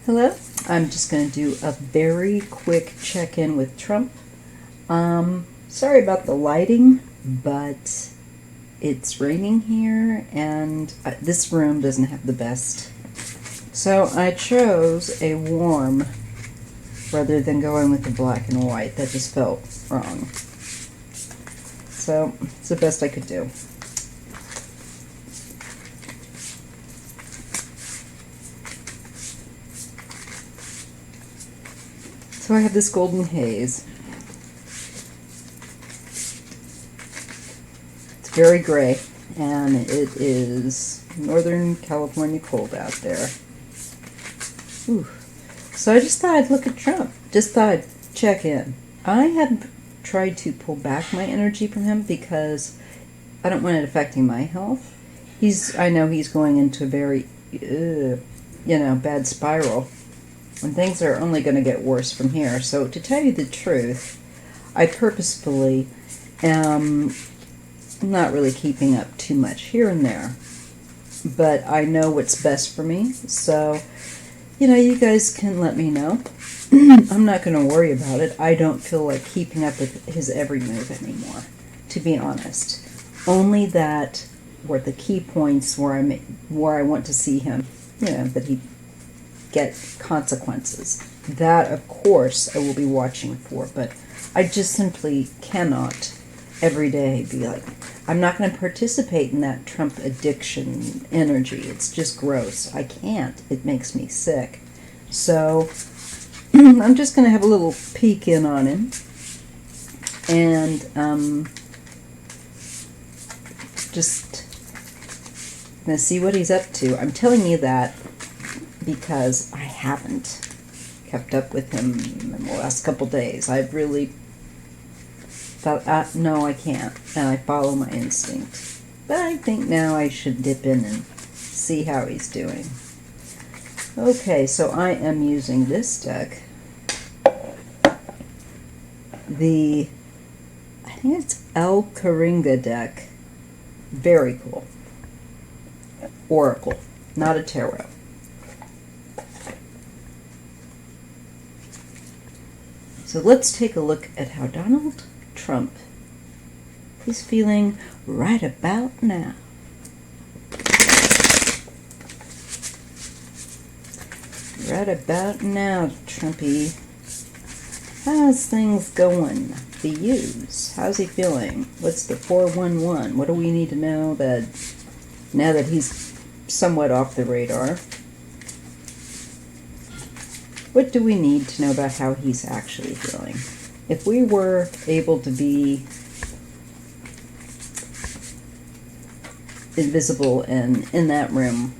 Hello. I'm just going to do a very quick check-in with Trump. Sorry about the lighting, but it's raining here and this room doesn't have the best. So I chose a warm rather than going with the black and white. That just felt wrong. So it's the best I could do. So I have this golden haze. It's very gray, and it is Northern California cold out there. Ooh. So I just thought I'd look at Trump. Just thought I'd check in. I have tried to pull back my energy from him because I don't want it affecting my health. I know he's going into a very, bad spiral. And things are only going to get worse from here. So to tell you the truth, I purposefully am not really keeping up too much here and there. But I know what's best for me. So, you guys can let me know. I'm not going to worry about it. I don't feel like keeping up with his every move anymore, to be honest. Only that were the key points where I want to see him, that he get consequences. That, of course, I will be watching for, but I just simply cannot every day be like, I'm not going to participate in that Trump addiction energy. It's just gross. I can't. It makes me sick. So I'm just going to have a little peek in on him and just going to see what he's up to. I'm telling you that because I haven't kept up with him in the last couple days. I've really thought, no, I can't, and I follow my instinct. But I think now I should dip in and see how he's doing. Okay, so I am using this deck. I think it's Alcheringa deck. Very cool. Oracle, not a tarot. So let's take a look at how Donald Trump is feeling right about now. Right about now, Trumpy. How's things going for yous? How's he feeling? What's the 411? What do we need to know that now that he's somewhat off the radar? What do we need to know about how he's actually feeling? If we were able to be invisible and in that room,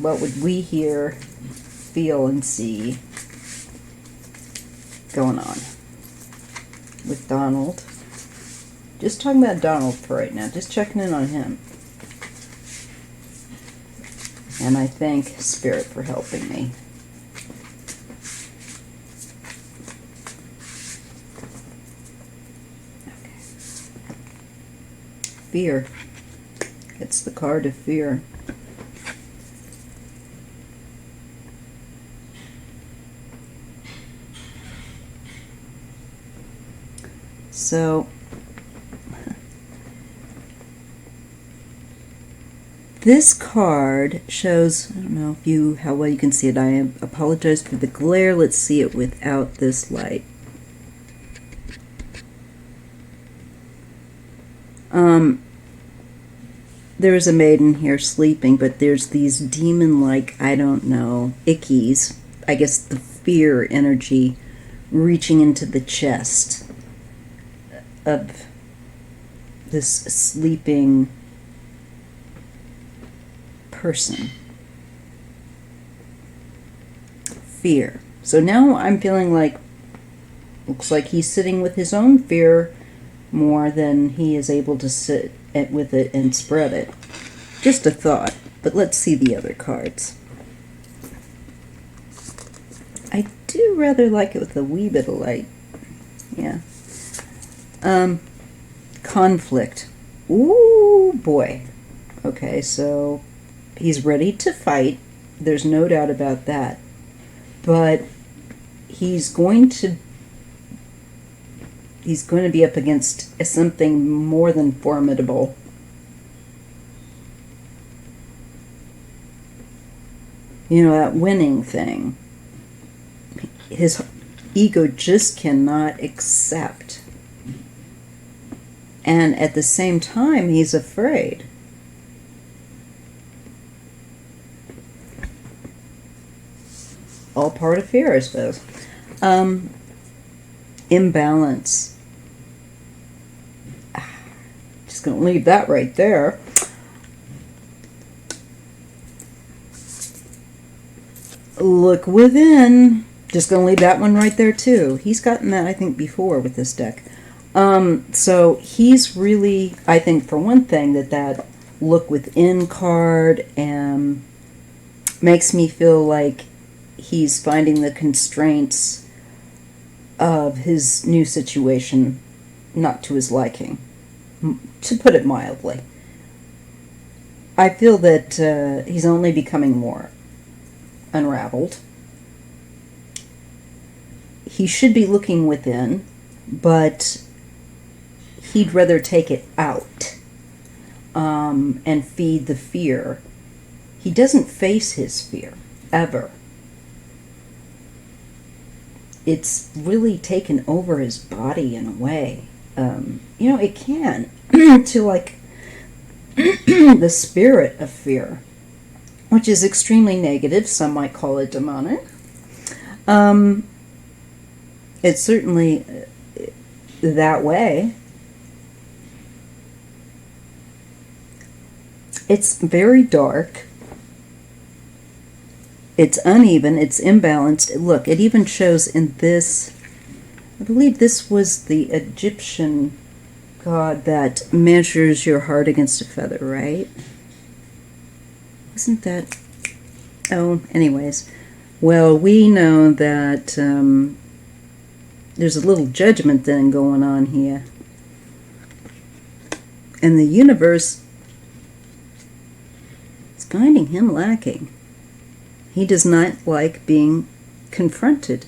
what would we hear, feel, and see going on with Donald? Just talking about Donald for right now, just checking in on him. And I thank Spirit for helping me. Okay. Fear. It's the card of fear. So, this card shows, I don't know how well you can see it. I apologize for the glare. Let's see it without this light. There's a maiden here sleeping, but there's these demon-like, I don't know, ickies. I guess the fear energy reaching into the chest of this sleeping person. Fear. So now I'm feeling like, looks like he's sitting with his own fear more than he is able to sit with it and spread it. Just a thought, but let's see the other cards. I do rather like it with a wee bit of light. Yeah. Conflict. Ooh, boy. Okay, so He's ready to fight. There's no doubt about that. But he's going to be up against something more than formidable. You know, that winning thing. His ego just cannot accept. And at the same time, he's afraid. All part of fear, I suppose. Imbalance. Just going to leave that right there. Look within. Just going to leave that one right there too. He's gotten that, I think, before with this deck. So he's really, I think, for one thing, that look within card makes me feel like he's finding the constraints of his new situation not to his liking, to put it mildly. I feel that he's only becoming more unraveled. He should be looking within, but he'd rather take it out and feed the fear. He doesn't face his fear, ever. It's really taken over his body in a way. It can, to like the spirit of fear, which is extremely negative. Some might call it demonic. It's certainly that way. It's very dark. It's uneven. It's imbalanced. Look, it even shows in this. I believe this was the Egyptian god that measures your heart against a feather, right? Isn't that? Oh, anyways. Well, we know that there's a little judgment then going on here. And the universe is finding him lacking. He does not like being confronted.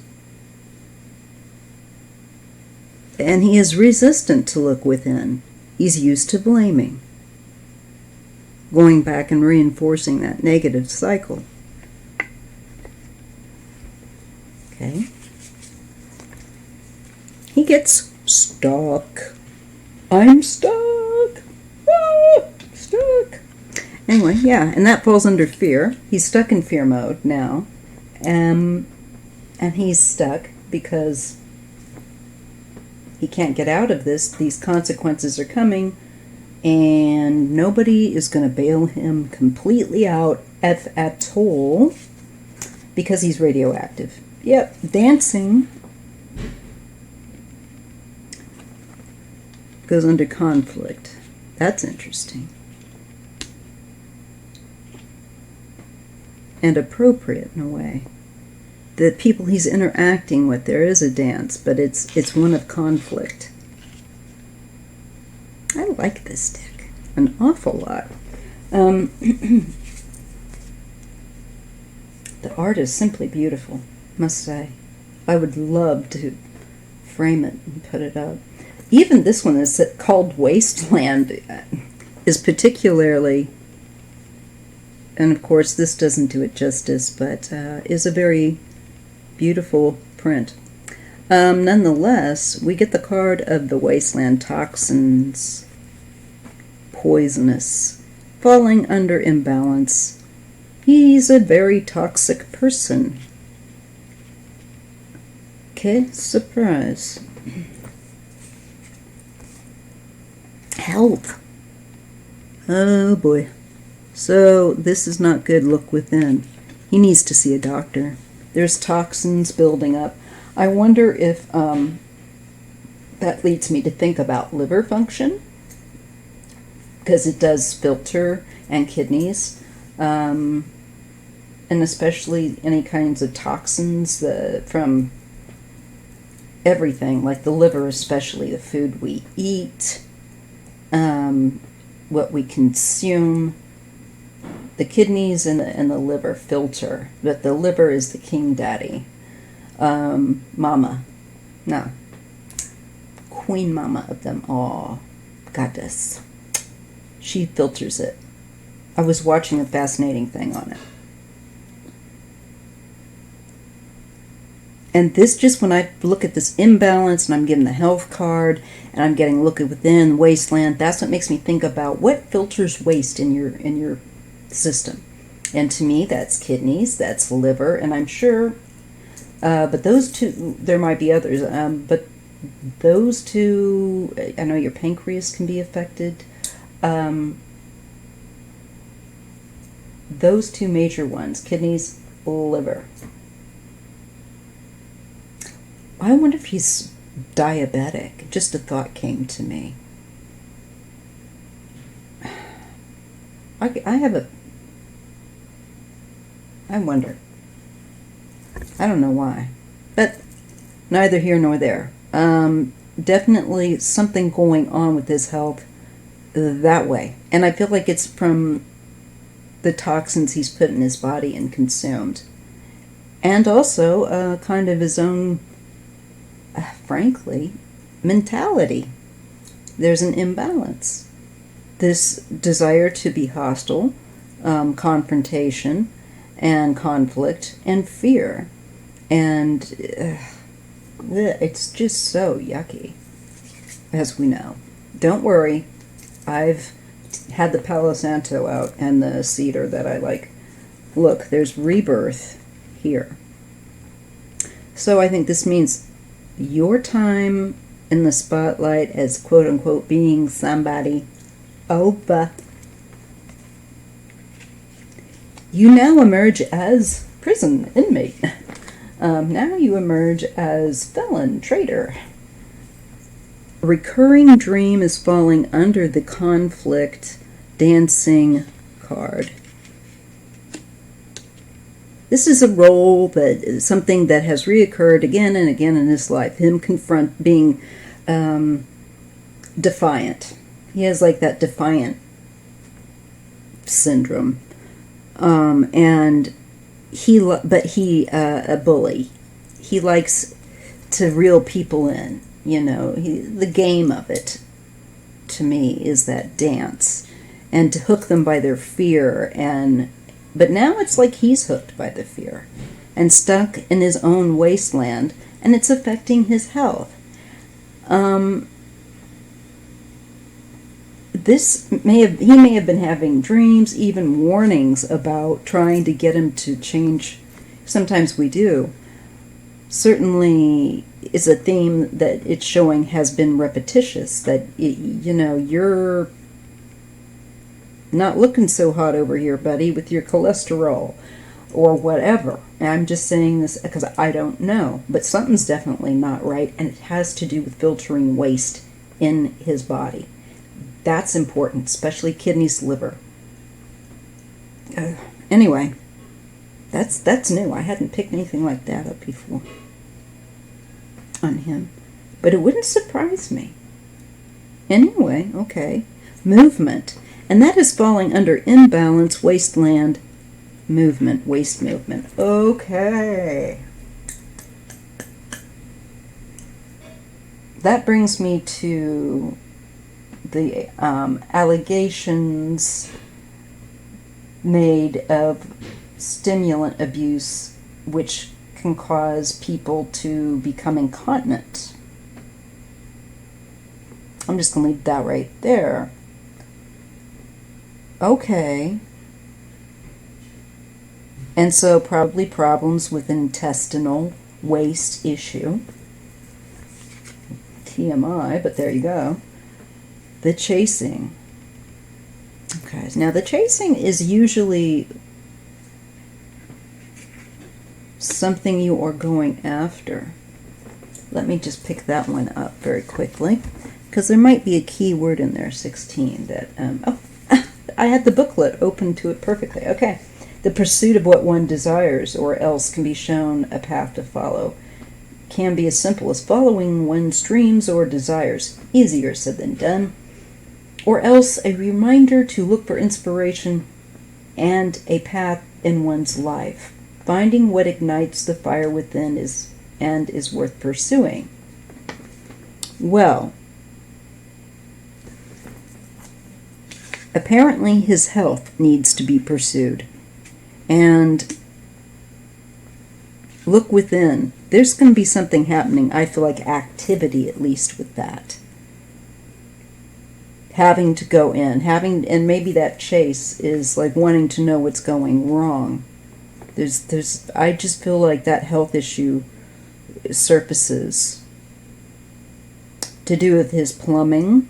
And he is resistant to look within. He's used to blaming, going back and reinforcing that negative cycle. Okay. He gets stuck. I'm stuck. Ah, stuck. Anyway, yeah, and that falls under fear. He's stuck in fear mode now. And he's stuck because he can't get out of this. These consequences are coming, and nobody is going to bail him completely out at all because he's radioactive. Yep, dancing goes under conflict. That's interesting. And appropriate in a way. The people he's interacting with, there is a dance, but it's one of conflict. I like this deck an awful lot. The art is simply beautiful, must say. I would love to frame it and put it up. Even this one is called Wasteland is particularly, and of course this doesn't do it justice, but is a very beautiful print. Nonetheless, we get the card of the Wasteland toxins, poisonous, falling under imbalance. He's a very toxic person. Okay, surprise. Health. Oh boy. So this is not good. Look within. He needs to see a doctor. There's toxins building up. I wonder if that leads me to think about liver function, because it does filter, and kidneys, and especially any kinds of toxins from everything, like the liver, especially the food we eat, what we consume. The kidneys and the liver filter, but the liver is the king daddy. Mama. No. Queen mama of them all. Goddess. She filters it. I was watching a fascinating thing on it. And this, just when I look at this imbalance and I'm getting the health card and I'm getting look at within wasteland, that's what makes me think about what filters waste in your system. And to me, that's kidneys, that's liver, and I'm sure, but those two, there might be others, but those two, I know your pancreas can be affected. Those two major ones, kidneys, liver. I wonder if he's diabetic. Just a thought came to me. I wonder. I don't know why. But neither here nor there. Definitely something going on with his health that way. And I feel like it's from the toxins he's put in his body and consumed. And also kind of his own, frankly, mentality. There's an imbalance. This desire to be hostile, confrontation, and conflict, and fear. And it's just so yucky, as we know. Don't worry, I've had the Palo Santo out and the cedar that I like. Look, there's rebirth here. So I think this means your time in the spotlight as quote-unquote being somebody over. You now emerge as prison inmate. Now you emerge as felon, traitor. A recurring dream is falling under the conflict dancing card. This is a role that is something that has reoccurred again and again in his life. Him being defiant. He has like that defiant syndrome, and a bully. He likes to reel people in. You know, the game of it, to me, is that dance, and to hook them by their fear. But now it's like he's hooked by the fear, and stuck in his own wasteland, and it's affecting his health. He may have been having dreams, even warnings about trying to get him to change. Sometimes we do. Certainly is a theme that it's showing has been repetitious, that you're not looking so hot over here, buddy, with your cholesterol or whatever. And I'm just saying this because I don't know, but something's definitely not right, and it has to do with filtering waste in his body. That's important, especially kidneys, liver. Anyway, that's new. I hadn't picked anything like that up before on him, but it wouldn't surprise me. Anyway, okay. Movement. And that is falling under imbalance, wasteland, movement, waste movement. Okay. That brings me to the allegations made of stimulant abuse, which can cause people to become incontinent. I'm just going to leave that right there. Okay. And so probably problems with an intestinal waste issue. TMI, but there you go. The chasing. Okay, now the chasing is usually something you are going after. Let me just pick that one up very quickly, because there might be a key word in there, 16, that, I had the booklet open to it perfectly. Okay. The pursuit of what one desires or else can be shown a path to follow. Can be as simple as following one's dreams or desires. Easier said than done. Or else a reminder to look for inspiration and a path in one's life. Finding what ignites the fire within is worth pursuing. Well, apparently his health needs to be pursued. And look within. There's going to be something happening. I feel like activity, at least, with that. Having to go in, and maybe that chase is like wanting to know what's going wrong. I just feel like that health issue surfaces to do with his plumbing,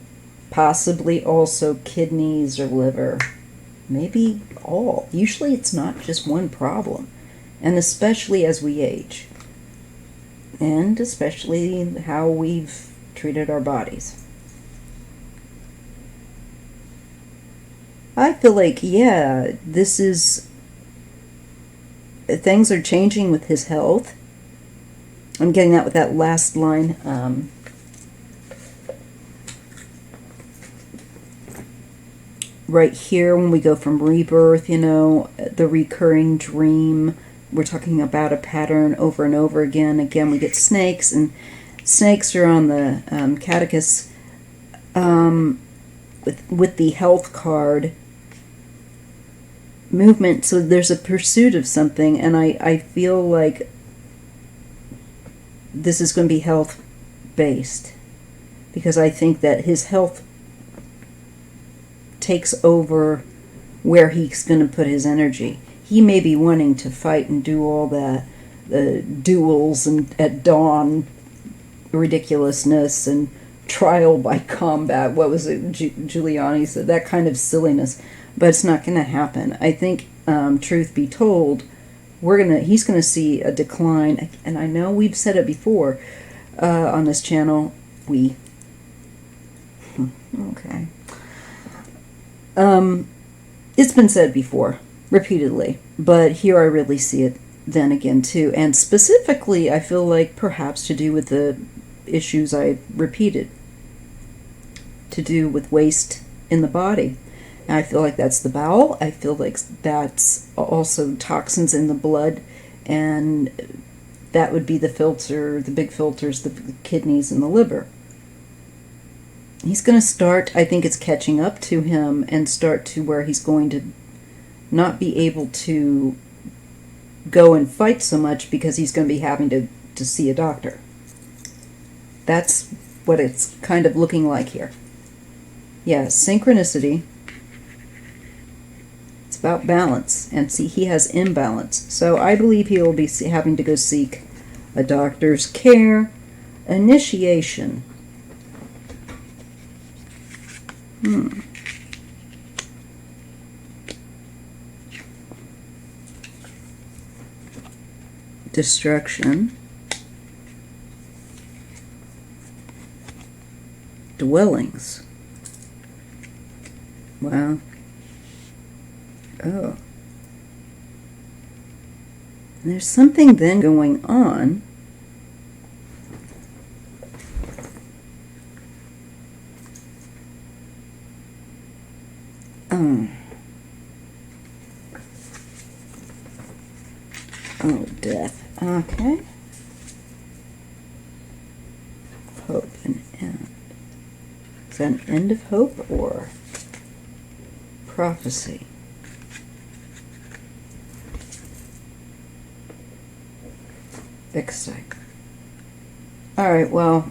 possibly also kidneys or liver, maybe all. Usually it's not just one problem, and especially as we age, and especially how we've treated our bodies. I feel like, yeah, things are changing with his health. I'm getting that with that last line. Right here, when we go from rebirth, the recurring dream, we're talking about a pattern over and over again. Again, we get snakes, and snakes are on the catechus with the health card. Movement, so there's a pursuit of something, and I feel like this is going to be health based, because I think that his health takes over where he's going to put his energy. He may be wanting to fight and do all the duels and at dawn ridiculousness and trial by combat. What was it Giuliani said? That kind of silliness. But it's not going to happen. I think, truth be told, he's going to see a decline. And I know we've said it before on this channel. Okay. It's been said before, repeatedly. But here I really see it then again, too. And specifically, I feel like perhaps to do with the issues I repeated. To do with waste in the body. And I feel like that's the bowel. I feel like that's also toxins in the blood, and that would be the big filters, the kidneys and the liver. He's going to start, I think it's catching up to him, and start to where he's going to not be able to go and fight so much because he's going to be having to see a doctor. That's what it's kind of looking like here. Yeah, synchronicity. About balance, and see, he has imbalance, so I believe he will be having to go seek a doctor's care. Initiation. Destruction. Dwellings. Wow. Oh. There's something then going on. Oh, death. Okay. Hope and end. Is that an end of hope or prophecy? Excite. Alright, well,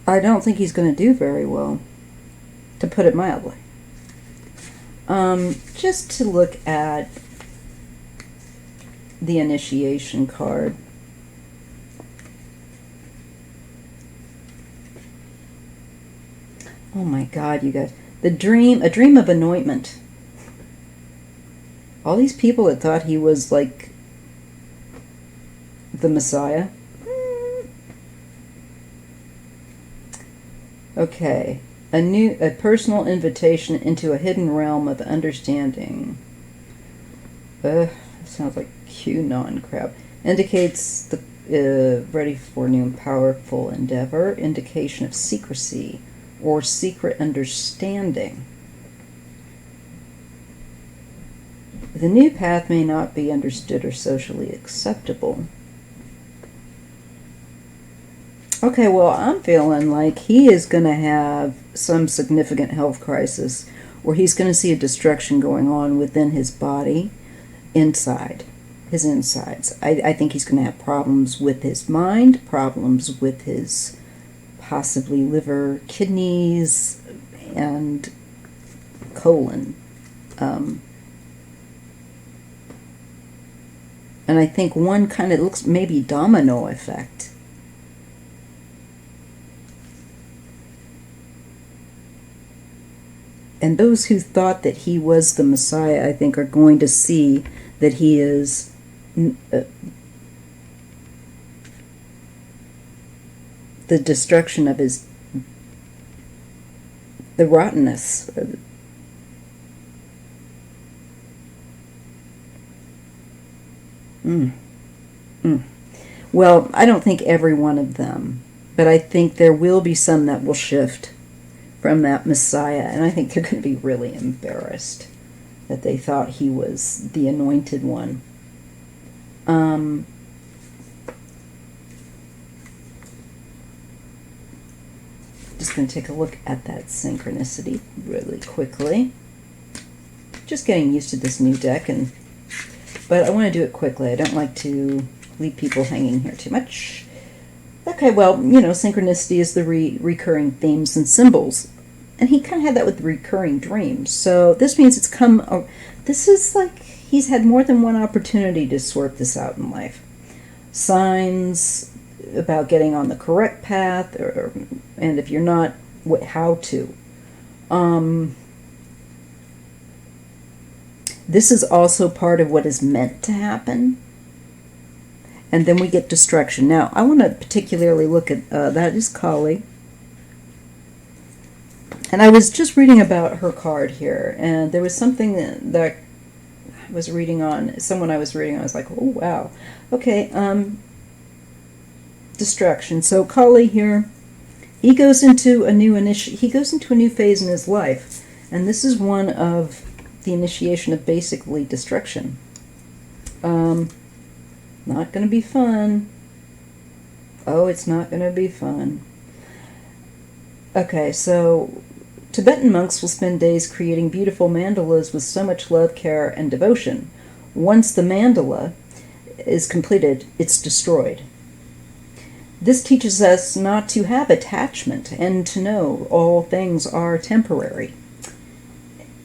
I don't think he's going to do very well, to put it mildly. Just to look at the initiation card. Oh my God, you guys. A dream of anointment. All these people that thought he was like the Messiah. Okay. A personal invitation into a hidden realm of understanding. Sounds like QAnon crap. Indicates the ready for new and powerful endeavor. Indication of secrecy or secret understanding. The new path may not be understood or socially acceptable. Okay, well, I'm feeling like he is going to have some significant health crisis, or he's going to see a destruction going on within his body, inside, his insides. I think he's going to have problems with his mind, problems with his possibly liver, kidneys, and colon. And I think one kind of looks maybe domino effect. And those who thought that he was the Messiah, I think, are going to see that he is the destruction of the rottenness. Well, I don't think every one of them, but I think there will be some that will shift from that Messiah, and I think they're going to be really embarrassed that they thought he was the anointed one. Just going to take a look at that synchronicity really quickly. Just getting used to this new deck, but I want to do it quickly. I don't like to leave people hanging here too much. Okay, well, synchronicity is the recurring themes and symbols. And he kind of had that with the recurring dreams. So this means it's come... this is like he's had more than one opportunity to sort this out in life. Signs about getting on the correct path, and if you're not, how to. This is also part of what is meant to happen. And then we get destruction. Now, I want to particularly look at, that is Kali. And I was just reading about her card here, and there was something that I was reading on, someone I was reading, I was like, oh, wow. Okay, destruction. So Kali here, he goes into a new phase in his life, and this is one of the initiation of basically destruction. Not going to be fun. Oh, it's not going to be fun. Okay, so Tibetan monks will spend days creating beautiful mandalas with so much love, care, and devotion. Once the mandala is completed, it's destroyed. This teaches us not to have attachment and to know all things are temporary,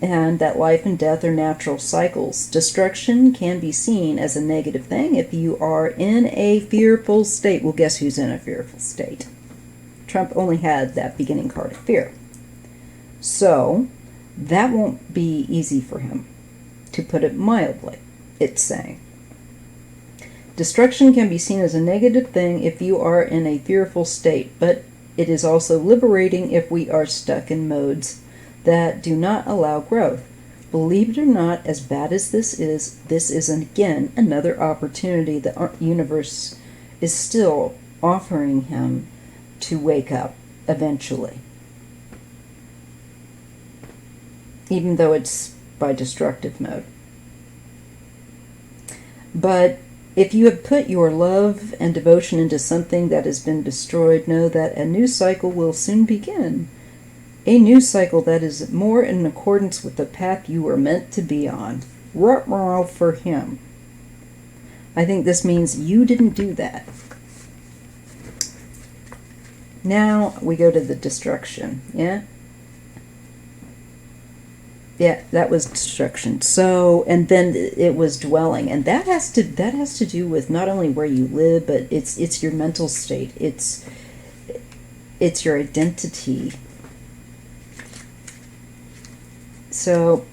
and that life and death are natural cycles. Destruction can be seen as a negative thing if you are in a fearful state. Well, guess who's in a fearful state? Trump only had that beginning card of fear. So, that won't be easy for him, to put it mildly, it's saying. Destruction can be seen as a negative thing if you are in a fearful state, but it is also liberating if we are stuck in modes that do not allow growth. Believe it or not, as bad as this is again another opportunity the universe is still offering him to wake up eventually. Even though it's by destructive mode. But if you have put your love and devotion into something that has been destroyed, know that a new cycle will soon begin. A new cycle that is more in accordance with the path you were meant to be on. Ruh-roh for him. I think this means you didn't do that. Now we go to the destruction, yeah? Yeah, that was destruction. So, and then it was dwelling, and that has to do with not only where you live, but it's your mental state. It's your identity. So,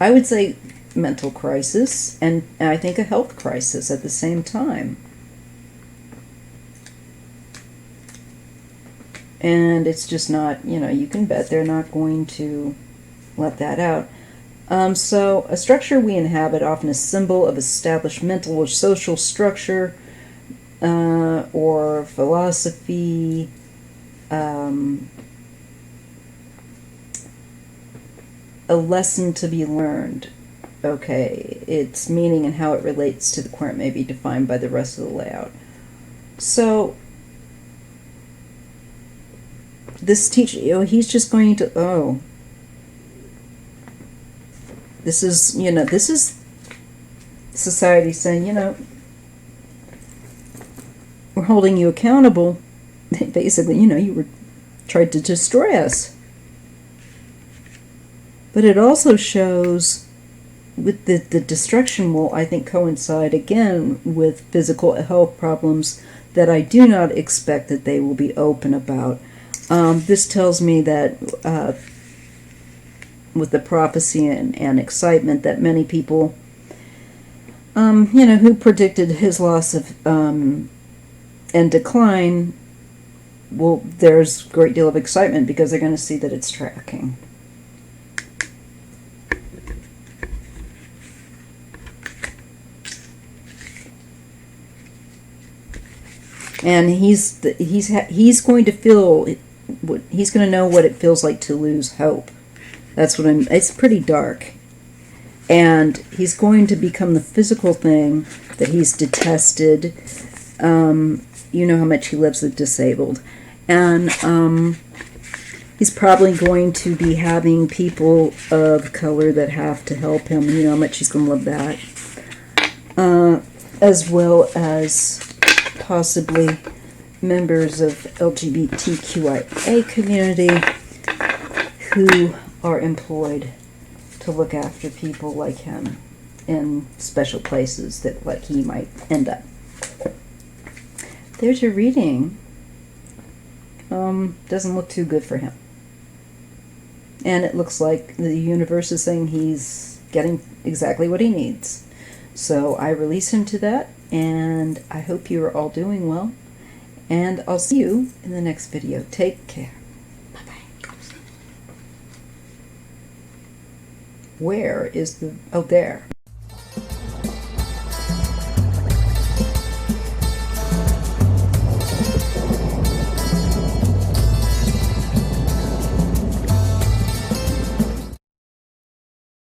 I would say mental crisis, and I think a health crisis at the same time. And it's just not, you can bet they're not going to let that out. So a structure we inhabit, often a symbol of established mental or social structure, or philosophy, a lesson to be learned. okay, its meaning and how it relates to the querent may be defined by the rest of the layout. So this teacher, he's just going to, this is, this is society saying, we're holding you accountable. Basically, you were tried to destroy us. But it also shows with the destruction will, I think, coincide again with physical health problems that I do not expect that they will be open about. This tells me that with the prophecy and excitement that many people, who predicted his loss of and decline, well, there's a great deal of excitement because they're going to see that it's tracking. And he's going to feel, he's going to know what it feels like to lose hope. That's what it's pretty dark. And he's going to become the physical thing that he's detested. You know how much he loves the disabled. And he's probably going to be having people of color that have to help him. You know how much he's going to love that. As well as possibly members of LGBTQIA community who are employed to look after people like him in special places that like he might end up. There's your reading. Doesn't look too good for him. And it looks like the universe is saying he's getting exactly what he needs. So I release him to that, and I hope you are all doing well. And I'll see you in the next video. Take care. Bye-bye. Where is the... Oh, there.